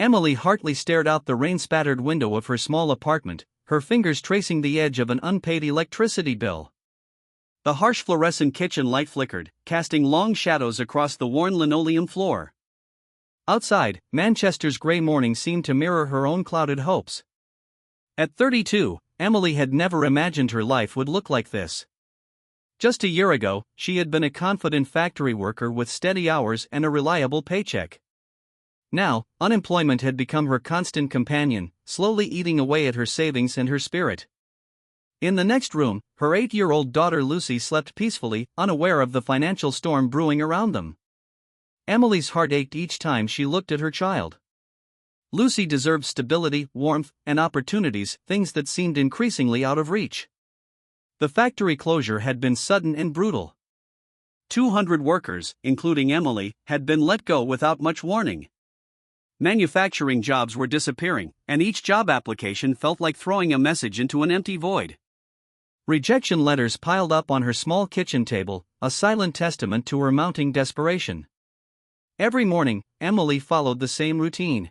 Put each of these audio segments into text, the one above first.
Emily Hartley stared out the rain-spattered window of her small apartment, her fingers tracing the edge of an unpaid electricity bill. The harsh fluorescent kitchen light flickered, casting long shadows across the worn linoleum floor. Outside, Manchester's grey morning seemed to mirror her own clouded hopes. At 32, Emily had never imagined her life would look like this. Just a year ago, she had been a confident factory worker with steady hours and a reliable paycheck. Now, unemployment had become her constant companion, slowly eating away at her savings and her spirit. In the next room, her 8-year-old daughter Lucy slept peacefully, unaware of the financial storm brewing around them. Emily's heart ached each time she looked at her child. Lucy deserved stability, warmth, and opportunities, things that seemed increasingly out of reach. The factory closure had been sudden and brutal. 200 workers, including Emily, had been let go without much warning. Manufacturing jobs were disappearing, and each job application felt like throwing a message into an empty void. Rejection letters piled up on her small kitchen table, a silent testament to her mounting desperation. Every morning, Emily followed the same routine.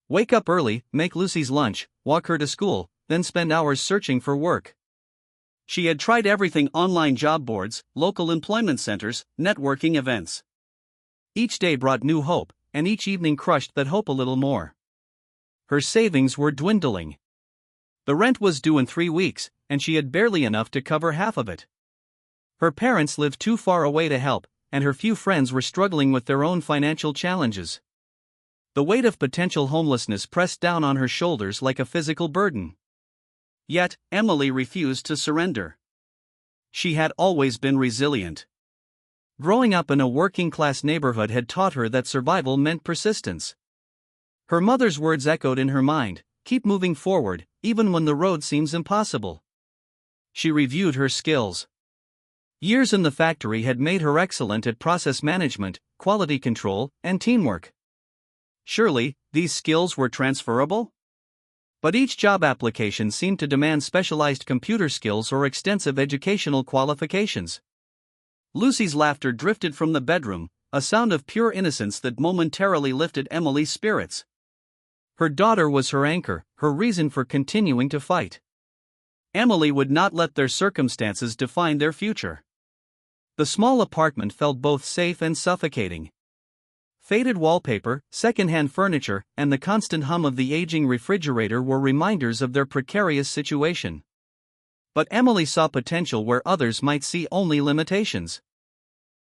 Wake up early, make Lucy's lunch, walk her to school, then spend hours searching for work. She had tried everything: online job boards, local employment centers, networking events. Each day brought new hope, and each evening crushed that hope a little more. Her savings were dwindling. The rent was due in 3 weeks, and she had barely enough to cover half of it. Her parents lived too far away to help, and her few friends were struggling with their own financial challenges. The weight of potential homelessness pressed down on her shoulders like a physical burden. Yet, Emily refused to surrender. She had always been resilient. Growing up in a working-class neighborhood had taught her that survival meant persistence. Her mother's words echoed in her mind: keep moving forward, even when the road seems impossible. She reviewed her skills. Years in the factory had made her excellent at process management, quality control, and teamwork. Surely, these skills were transferable? But each job application seemed to demand specialized computer skills or extensive educational qualifications. Lucy's laughter drifted from the bedroom, a sound of pure innocence that momentarily lifted Emily's spirits. Her daughter was her anchor, her reason for continuing to fight. Emily would not let their circumstances define their future. The small apartment felt both safe and suffocating. Faded wallpaper, second-hand furniture, and the constant hum of the aging refrigerator were reminders of their precarious situation. But Emily saw potential where others might see only limitations.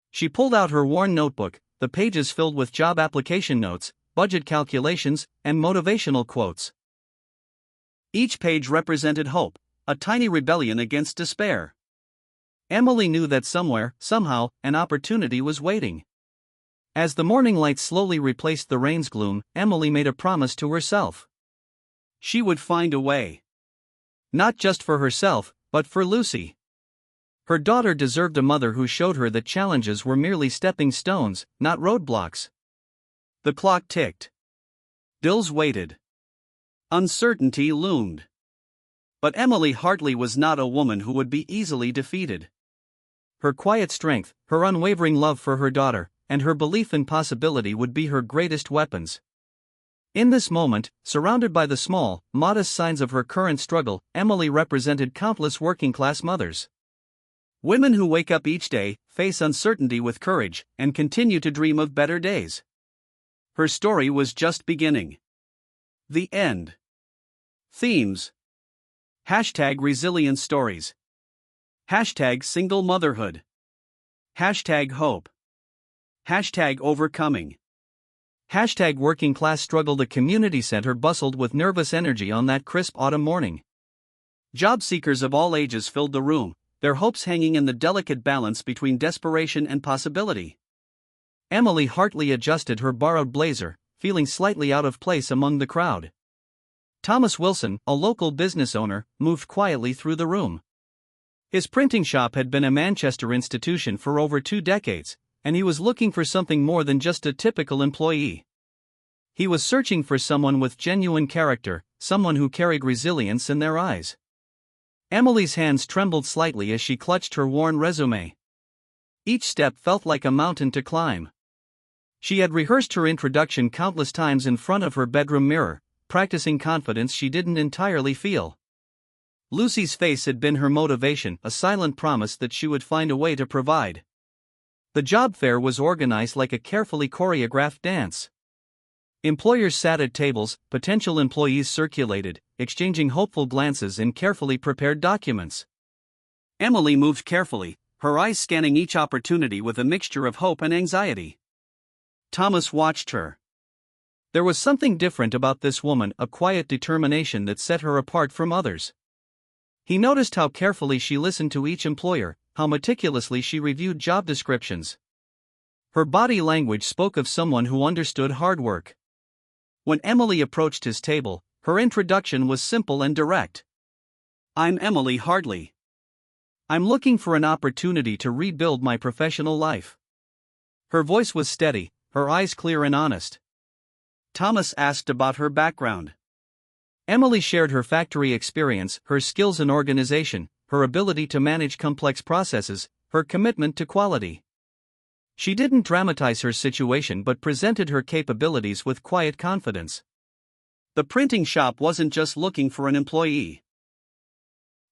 She pulled out her worn notebook, the pages filled with job application notes, budget calculations, and motivational quotes. Each page represented hope, a tiny rebellion against despair. Emily knew that somewhere, somehow, an opportunity was waiting. As the morning light slowly replaced the rain's gloom, Emily made a promise to herself. She would find a way. Not just for herself, but for Lucy. Her daughter deserved a mother who showed her that challenges were merely stepping stones, not roadblocks. The clock ticked. Bills waited. Uncertainty loomed. But Emily Hartley was not a woman who would be easily defeated. Her quiet strength, her unwavering love for her daughter, and her belief in possibility would be her greatest weapons. In this moment, surrounded by the small, modest signs of her current struggle, Emily represented countless working-class mothers. Women who wake up each day, face uncertainty with courage, and continue to dream of better days. Her story was just beginning. The end. Themes. #resilience stories. #single motherhood. #hope. #overcoming. #working class struggle. The community center bustled with nervous energy on that crisp autumn morning. Job seekers of all ages filled the room, their hopes hanging in the delicate balance between desperation and possibility. Emily Hartley adjusted her borrowed blazer, feeling slightly out of place among the crowd. Thomas Wilson, a local business owner, moved quietly through the room. His printing shop had been a Manchester institution for over 2 decades, and he was looking for something more than just a typical employee. He was searching for someone with genuine character, someone who carried resilience in their eyes. Emily's hands trembled slightly as she clutched her worn resume. Each step felt like a mountain to climb. She had rehearsed her introduction countless times in front of her bedroom mirror, practicing confidence she didn't entirely feel. Lucy's face had been her motivation, a silent promise that she would find a way to provide. The job fair was organized like a carefully choreographed dance. Employers sat at tables, potential employees circulated, exchanging hopeful glances in carefully prepared documents. Emily moved carefully, her eyes scanning each opportunity with a mixture of hope and anxiety. Thomas watched her. There was something different about this woman, a quiet determination that set her apart from others. He noticed how carefully she listened to each employer, how meticulously she reviewed job descriptions. Her body language spoke of someone who understood hard work. When Emily approached his table, her introduction was simple and direct. "I'm Emily Hartley. I'm looking for an opportunity to rebuild my professional life." Her voice was steady, her eyes clear and honest. Thomas asked about her background. Emily shared her factory experience, her skills in organization, her ability to manage complex processes, her commitment to quality. She didn't dramatize her situation but presented her capabilities with quiet confidence. The printing shop wasn't just looking for an employee.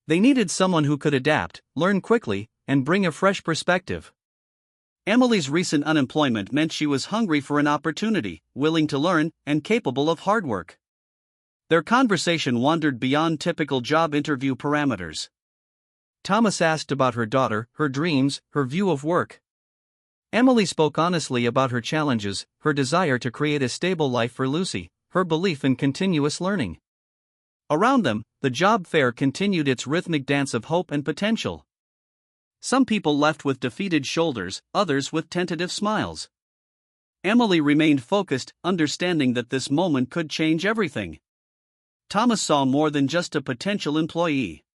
They needed someone who could adapt, learn quickly, and bring a fresh perspective. Emily's recent unemployment meant she was hungry for an opportunity, willing to learn, and capable of hard work. Their conversation wandered beyond typical job interview parameters. Thomas asked about her daughter, her dreams, her view of work. Emily spoke honestly about her challenges, her desire to create a stable life for Lucy, her belief in continuous learning. Around them, the job fair continued its rhythmic dance of hope and potential. Some people left with defeated shoulders, others with tentative smiles. Emily remained focused, understanding that this moment could change everything. Thomas saw more than just a potential employee.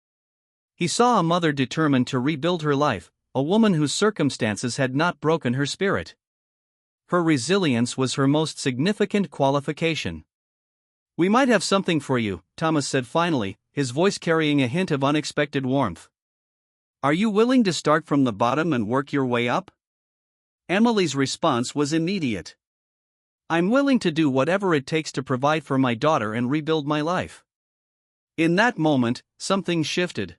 He saw a mother determined to rebuild her life, a woman whose circumstances had not broken her spirit. Her resilience was her most significant qualification. "We might have something for you," Thomas said finally, his voice carrying a hint of unexpected warmth. "Are you willing to start from the bottom and work your way up?" Emily's response was immediate. "I'm willing to do whatever it takes to provide for my daughter and rebuild my life." In that moment, something shifted.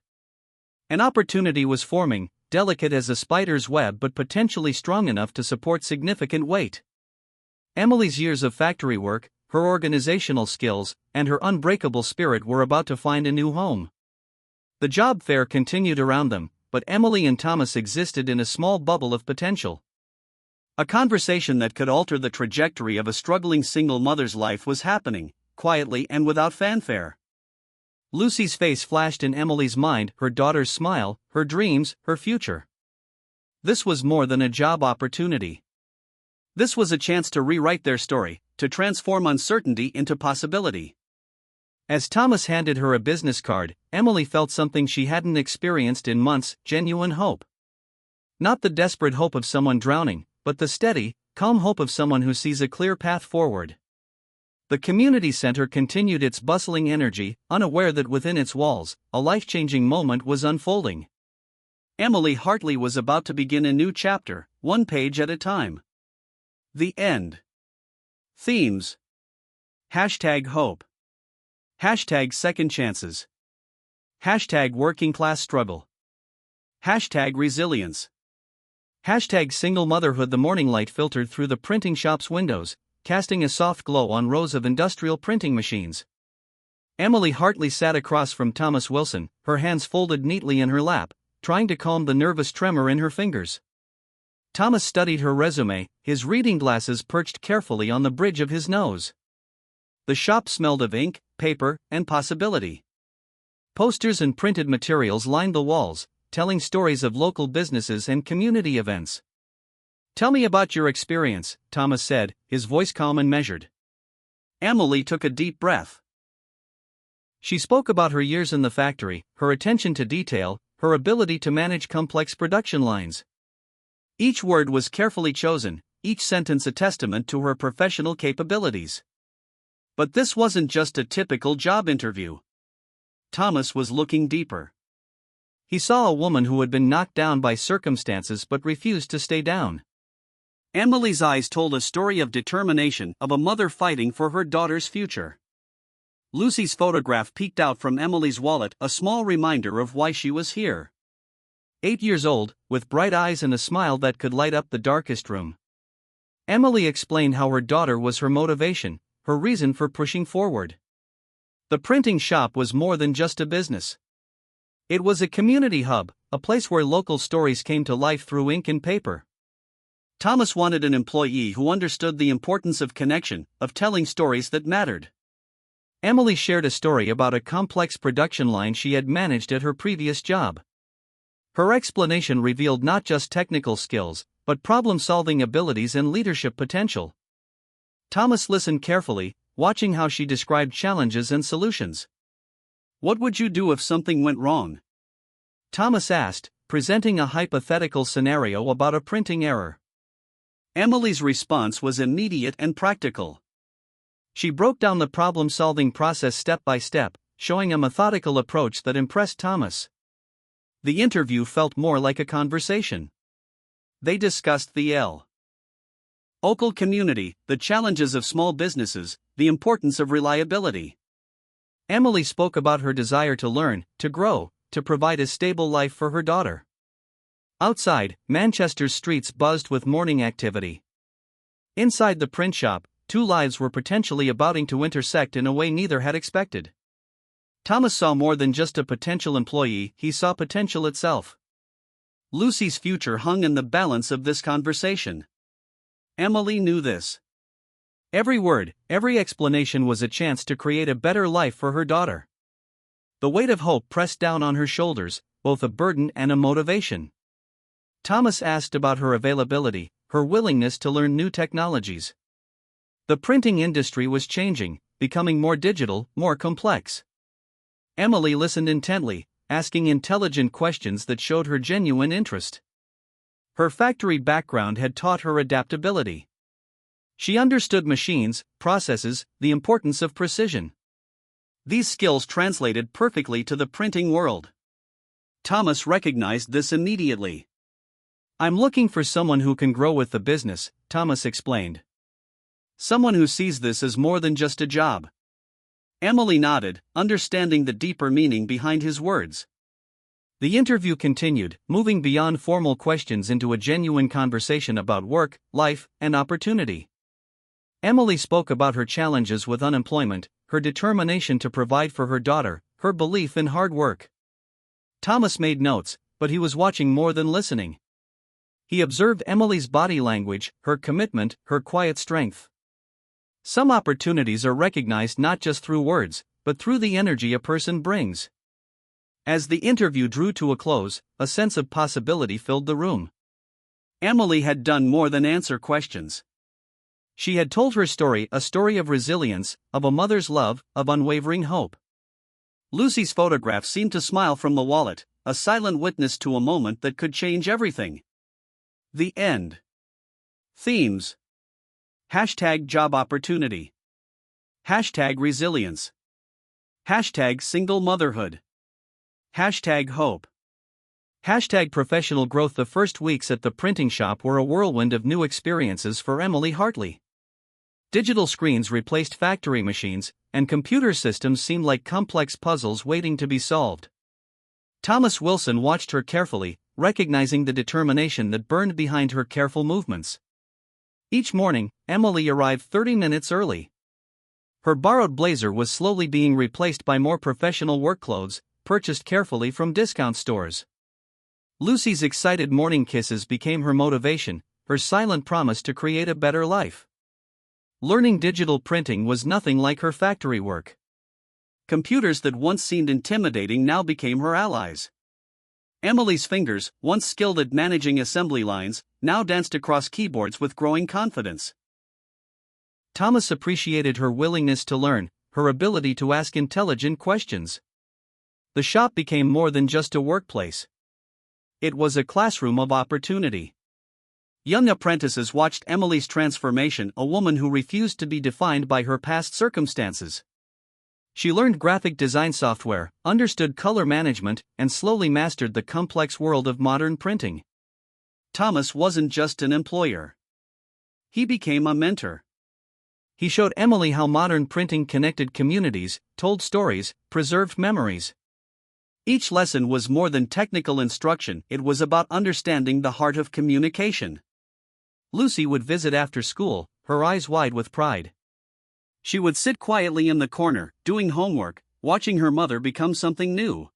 An opportunity was forming, delicate as a spider's web but potentially strong enough to support significant weight. Emily's years of factory work, her organizational skills, and her unbreakable spirit were about to find a new home. The job fair continued around them, but Emily and Thomas existed in a small bubble of potential. A conversation that could alter the trajectory of a struggling single mother's life was happening, quietly and without fanfare. Lucy's face flashed in Emily's mind, her daughter's smile, her dreams, her future. This was more than a job opportunity. This was a chance to rewrite their story, to transform uncertainty into possibility. As Thomas handed her a business card, Emily felt something she hadn't experienced in months: genuine hope. Not the desperate hope of someone drowning, but the steady, calm hope of someone who sees a clear path forward. The community center continued its bustling energy, unaware that within its walls, a life-changing moment was unfolding. Emily Hartley was about to begin a new chapter, one page at a time. The end. Themes. #hope. #second chances. #working class struggle. #resilience. #single motherhood. The morning light filtered through the printing shop's windows, casting a soft glow on rows of industrial printing machines. Emily Hartley sat across from Thomas Wilson, her hands folded neatly in her lap, trying to calm the nervous tremor in her fingers. Thomas studied her resume, his reading glasses perched carefully on the bridge of his nose. The shop smelled of ink, paper, and possibility. Posters and printed materials lined the walls, telling stories of local businesses and community events. "Tell me about your experience," Thomas said, his voice calm and measured. Emily took a deep breath. She spoke about her years in the factory, her attention to detail, her ability to manage complex production lines. Each word was carefully chosen, each sentence a testament to her professional capabilities. But this wasn't just a typical job interview. Thomas was looking deeper. He saw a woman who had been knocked down by circumstances but refused to stay down. Emily's eyes told a story of determination of a mother fighting for her daughter's future. Lucy's photograph peeked out from Emily's wallet, a small reminder of why she was here. 8 years old, with bright eyes and a smile that could light up the darkest room. Emily explained how her daughter was her motivation, her reason for pushing forward. The printing shop was more than just a business. It was a community hub, a place where local stories came to life through ink and paper. Thomas wanted an employee who understood the importance of connection, of telling stories that mattered. Emily shared a story about a complex production line she had managed at her previous job. Her explanation revealed not just technical skills, but problem-solving abilities and leadership potential. Thomas listened carefully, watching how she described challenges and solutions. "What would you do if something went wrong?" Thomas asked, presenting a hypothetical scenario about a printing error. Emily's response was immediate and practical. She broke down the problem-solving process step by step, showing a methodical approach that impressed Thomas. The interview felt more like a conversation. They discussed the local community, the challenges of small businesses, the importance of reliability. Emily spoke about her desire to learn, to grow, to provide a stable life for her daughter. Outside, Manchester's streets buzzed with morning activity. Inside the print shop, two lives were potentially about to intersect in a way neither had expected. Thomas saw more than just a potential employee, he saw potential itself. Lucy's future hung in the balance of this conversation. Emily knew this. Every word, every explanation was a chance to create a better life for her daughter. The weight of hope pressed down on her shoulders, both a burden and a motivation. Thomas asked about her availability, her willingness to learn new technologies. The printing industry was changing, becoming more digital, more complex. Emily listened intently, asking intelligent questions that showed her genuine interest. Her factory background had taught her adaptability. She understood machines, processes, the importance of precision. These skills translated perfectly to the printing world. Thomas recognized this immediately. "I'm looking for someone who can grow with the business," Thomas explained. "Someone who sees this as more than just a job." Emily nodded, understanding the deeper meaning behind his words. The interview continued, moving beyond formal questions into a genuine conversation about work, life, and opportunity. Emily spoke about her challenges with unemployment, her determination to provide for her daughter, her belief in hard work. Thomas made notes, but he was watching more than listening. He observed Emily's body language, her commitment, her quiet strength. Some opportunities are recognized not just through words, but through the energy a person brings. As the interview drew to a close, a sense of possibility filled the room. Emily had done more than answer questions. She had told her story, a story of resilience, of a mother's love, of unwavering hope. Lucy's photograph seemed to smile from the wallet, a silent witness to a moment that could change everything. The end. Themes. #job opportunity. #resilience. #single motherhood. #hope. #professional growth. The first weeks at the printing shop were a whirlwind of new experiences for Emily Hartley. Digital screens replaced factory machines, and computer systems seemed like complex puzzles waiting to be solved. Thomas Wilson watched her carefully, recognizing the determination that burned behind her careful movements. Each morning, Emily arrived 30 minutes early. Her borrowed blazer was slowly being replaced by more professional work clothes, purchased carefully from discount stores. Lucy's excited morning kisses became her motivation, her silent promise to create a better life. Learning digital printing was nothing like her factory work. Computers that once seemed intimidating now became her allies. Emily's fingers, once skilled at managing assembly lines, now danced across keyboards with growing confidence. Thomas appreciated her willingness to learn, her ability to ask intelligent questions. The shop became more than just a workplace. It was a classroom of opportunity. Young apprentices watched Emily's transformation, a woman who refused to be defined by her past circumstances. She learned graphic design software, understood color management, and slowly mastered the complex world of modern printing. Thomas wasn't just an employer. he became a mentor. He showed Emily how modern printing connected communities, told stories, preserved memories. Each lesson was more than technical instruction, it was about understanding the heart of communication. Lucy would visit after school, her eyes wide with pride. She would sit quietly in the corner, doing homework, watching her mother become something new.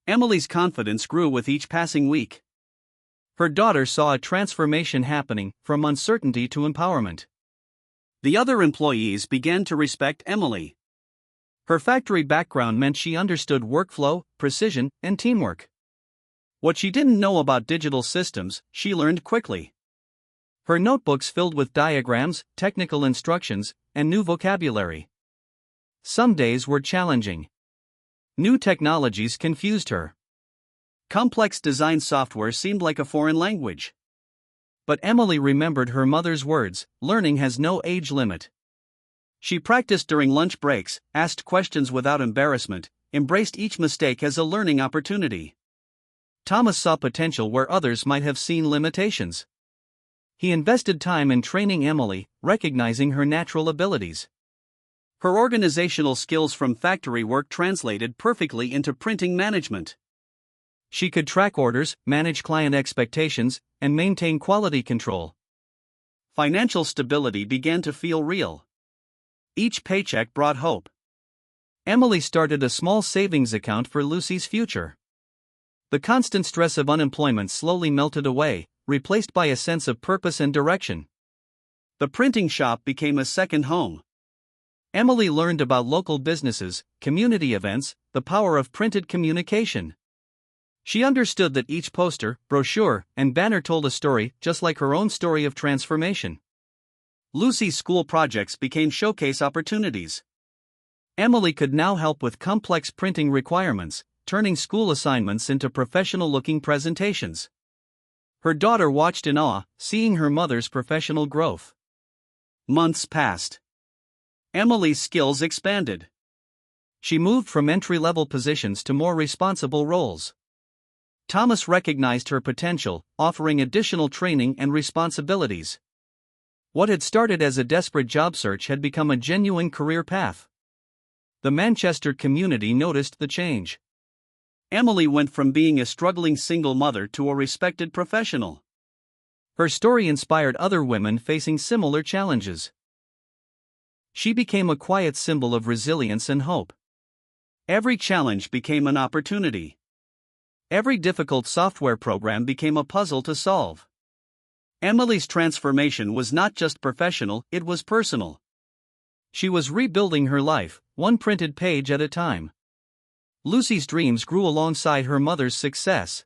Emily's confidence grew with each passing week. Her daughter saw a transformation happening, from uncertainty to empowerment. The other employees began to respect Emily. Her factory background meant she understood workflow, precision, and teamwork. What she didn't know about digital systems, she learned quickly. Her notebooks filled with diagrams, technical instructions, and new vocabulary. Some days were challenging. New technologies confused her. Complex design software seemed like a foreign language. But Emily remembered her mother's words, learning has no age limit. She practiced during lunch breaks, asked questions without embarrassment, embraced each mistake as a learning opportunity. Thomas saw potential where others might have seen limitations. He invested time in training Emily, recognizing her natural abilities. Her organizational skills from factory work translated perfectly into printing management. She could track orders, manage client expectations, and maintain quality control. Financial stability began to feel real. Each paycheck brought hope. Emily started a small savings account for Lucy's future. The constant stress of unemployment slowly melted away, replaced by a sense of purpose and direction. The printing shop became a second home. Emily learned about local businesses, community events, the power of printed communication. She understood that each poster, brochure, and banner told a story, just like her own story of transformation. Lucy's school projects became showcase opportunities. Emily could now help with complex printing requirements, turning school assignments into professional-looking presentations. Her daughter watched in awe, seeing her mother's professional growth. Months passed. Emily's skills expanded. She moved from entry-level positions to more responsible roles. Thomas recognized her potential, offering additional training and responsibilities. What had started as a desperate job search had become a genuine career path. The Manchester community noticed the change. Emily went from being a struggling single mother to a respected professional. Her story inspired other women facing similar challenges. She became a quiet symbol of resilience and hope. Every challenge became an opportunity. Every difficult software program became a puzzle to solve. Emily's transformation was not just professional, it was personal. She was rebuilding her life, one printed page at a time. Lucy's dreams grew alongside her mother's success.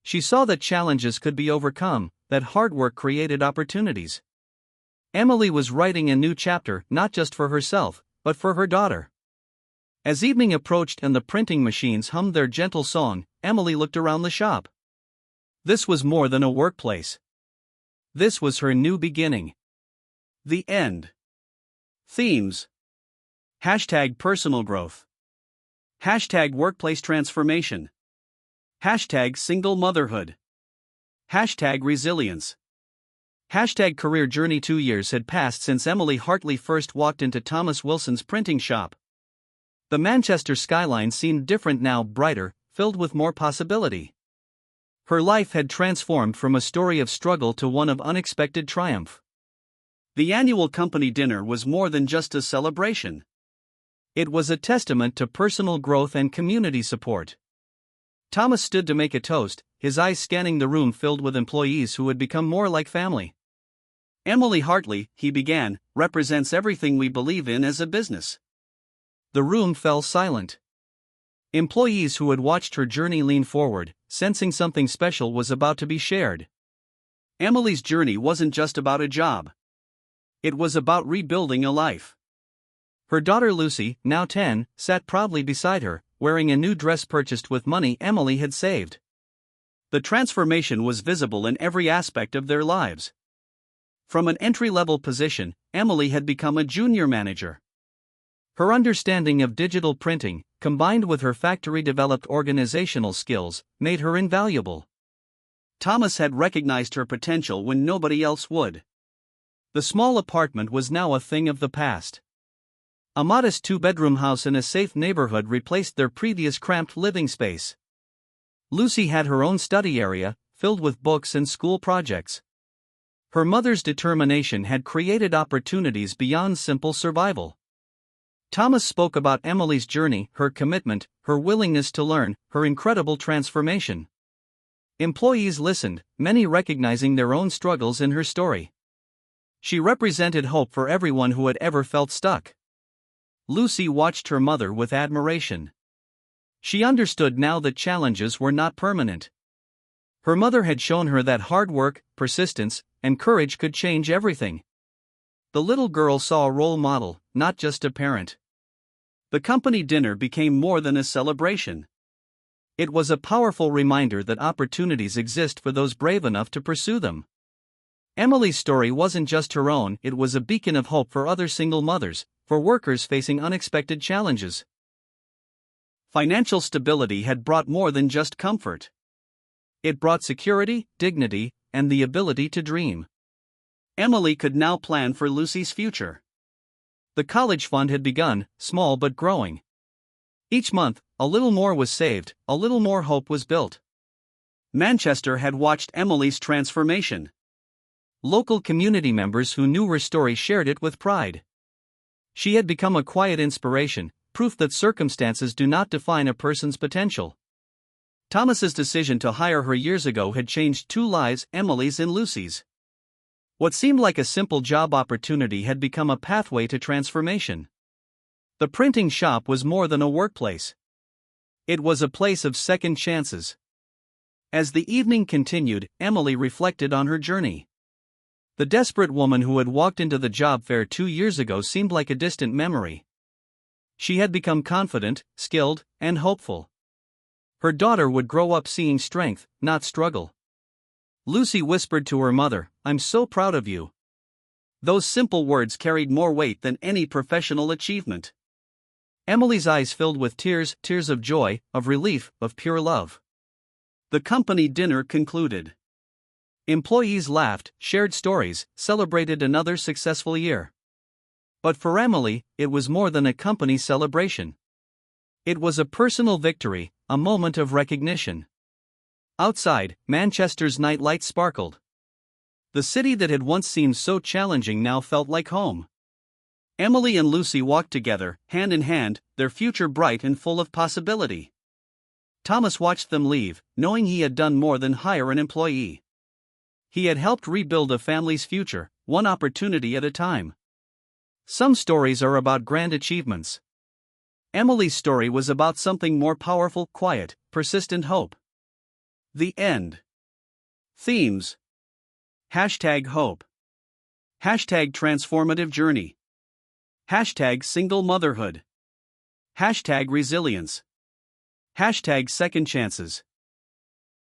She saw that challenges could be overcome, that hard work created opportunities. Emily was writing a new chapter, not just for herself, but for her daughter. As evening approached and the printing machines hummed their gentle song, Emily looked around the shop. This was more than a workplace. This was her new beginning. The end. Themes. Hashtag personal growth. Hashtag workplace transformation. Hashtag single motherhood. Hashtag resilience. Hashtag career journey. 2 years had passed since Emily Hartley first walked into Thomas Wilson's printing shop. The Manchester skyline seemed different now, brighter, filled with more possibility. Her life had transformed from a story of struggle to one of unexpected triumph. The annual company dinner was more than just a celebration. It was a testament to personal growth and community support. Thomas stood to make a toast, his eyes scanning the room filled with employees who had become more like family. Emily Hartley, he began, represents everything we believe in as a business. The room fell silent. Employees who had watched her journey leaned forward, sensing something special was about to be shared. Emily's journey wasn't just about a job. It was about rebuilding a life. Her daughter Lucy, now 10, sat proudly beside her, wearing a new dress purchased with money Emily had saved. The transformation was visible in every aspect of their lives. From an entry-level position, Emily had become a junior manager. Her understanding of digital printing, combined with her factory-developed organizational skills, made her invaluable. Thomas had recognized her potential when nobody else would. The small apartment was now a thing of the past. A modest two-bedroom house in a safe neighborhood replaced their previous cramped living space. Lucy had her own study area, filled with books and school projects. Her mother's determination had created opportunities beyond simple survival. Thomas spoke about Emily's journey, her commitment, her willingness to learn, her incredible transformation. Employees listened, many recognizing their own struggles in her story. She represented hope for everyone who had ever felt stuck. Lucy watched her mother with admiration. She understood now that challenges were not permanent. Her mother had shown her that hard work, persistence, and courage could change everything. The little girl saw a role model, not just a parent. The company dinner became more than a celebration. It was a powerful reminder that opportunities exist for those brave enough to pursue them. Emily's story wasn't just her own, it was a beacon of hope for other single mothers, for workers facing unexpected challenges. Financial stability had brought more than just comfort. It brought security, dignity, and the ability to dream. Emily could now plan for Lucy's future. The college fund had begun, small but growing. Each month, a little more was saved, a little more hope was built. Manchester had watched Emily's transformation. Local community members who knew her story shared it with pride. She had become a quiet inspiration, proof that circumstances do not define a person's potential. Thomas's decision to hire her years ago had changed two lives, Emily's and Lucy's. What seemed like a simple job opportunity had become a pathway to transformation. The printing shop was more than a workplace. It was a place of second chances. As the evening continued, Emily reflected on her journey. The desperate woman who had walked into the job fair 2 years ago seemed like a distant memory. She had become confident, skilled, and hopeful. Her daughter would grow up seeing strength, not struggle. Lucy whispered to her mother, "I'm so proud of you." Those simple words carried more weight than any professional achievement. Emily's eyes filled with tears, tears of joy, of relief, of pure love. The company dinner concluded. Employees laughed, shared stories, celebrated another successful year. But for Emily, it was more than a company celebration. It was a personal victory, a moment of recognition. Outside, Manchester's night lights sparkled. The city that had once seemed so challenging now felt like home. Emily and Lucy walked together, hand in hand, their future bright and full of possibility. Thomas watched them leave, knowing he had done more than hire an employee. He had helped rebuild a family's future, one opportunity at a time. Some stories are about grand achievements. Emily's story was about something more powerful, quiet, persistent hope. The end. Themes. #hope. #transformative journey. #single motherhood. #resilience. #second chances.